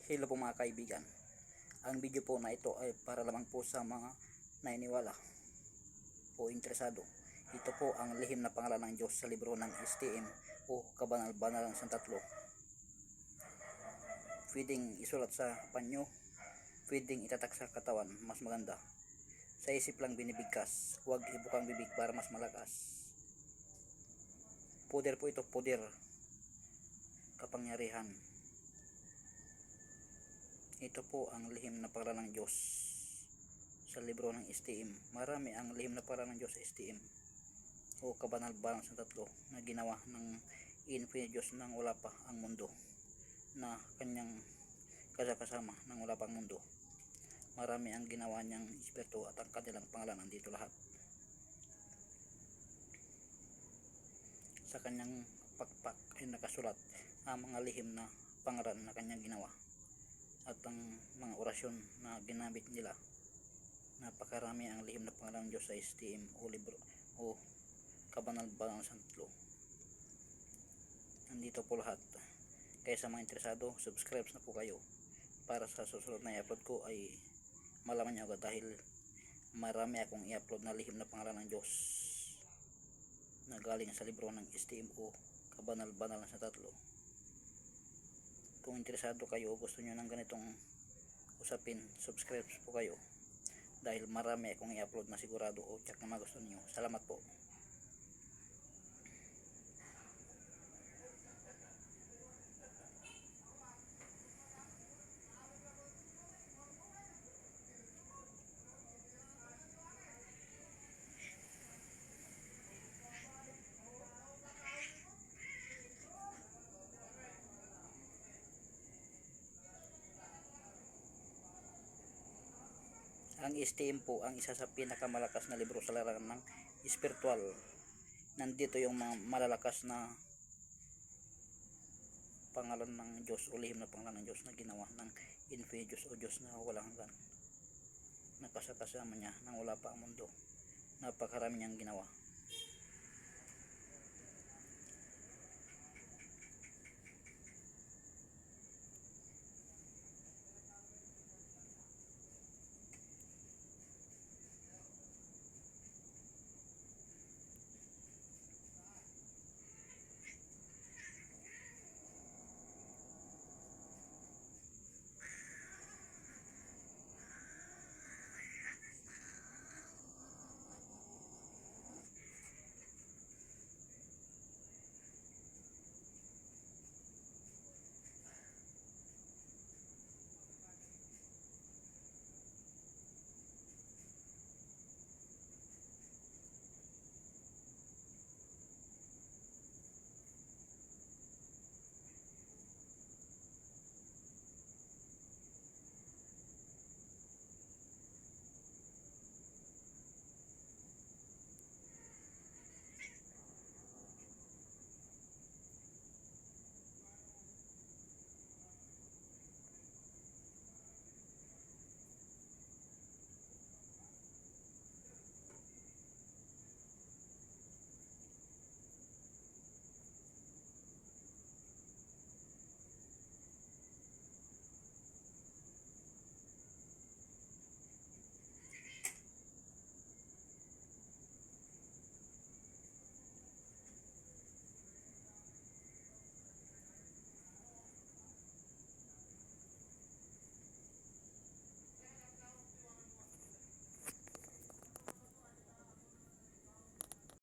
Hello po mga kaibigan. Ang video po na ito ay para lamang po sa mga nainiwala o interesado. Ito po ang lihim na pangalan ng Diyos sa libro ng STM o Kabanal-Banalan sa Tatlo. Pwedeng isulat sa panyo, pwedeng itatak sa katawan, mas maganda. Sa isip lang binibigkas, huwag ibukang bibig para mas malakas. Poder po ito, poder, kapangyarihan. Ito po ang lihim na pangalan ng Diyos sa libro ng STM. Marami ang lihim na pangalan ng Diyos sa STM o Kabanal-Banalan sa Tatlo na ginawa ng infinite Diyos nang wala pa ang mundo, na kanyang kasama nang wala pang mundo. Marami ang ginawa niyang espiritu at ang kanilang pangalan nandito lahat. Sa kanyang pakpak ay nakasulat ang mga lihim na pangalan na kanyang ginawa at ang mga orasyon na ginamit nila. Napakarami ang lihim na pangalan ng Diyos sa STM o libro o Kabanal-Banalan sa Tatlo. Nandito po lahat. Kaya sa mga interesado, subscribe na po kayo para sa susunod na i-upload ko ay malaman nyo agad, dahil marami akong i-upload na lihim na pangalan ng Diyos na galing sa libro ng STM o Kabanal-Banalan sa Tatlo. Kung interesado kayo o gusto nyo ng ganitong usapin, subscribe po kayo, dahil marami akong i-upload na sigurado o check na magusto nyo. Salamat po. Ang STM po ang isa sa pinakamalakas na libro sa larangan ng espiritual. Nandito yung mga malalakas na pangalan ng Diyos o lihim na pangalan ng Diyos na ginawa ng infinite Diyos o Diyos na walang hanggan, nakasama niya nang wala pa ang mundo. Napakarami niyang ginawa.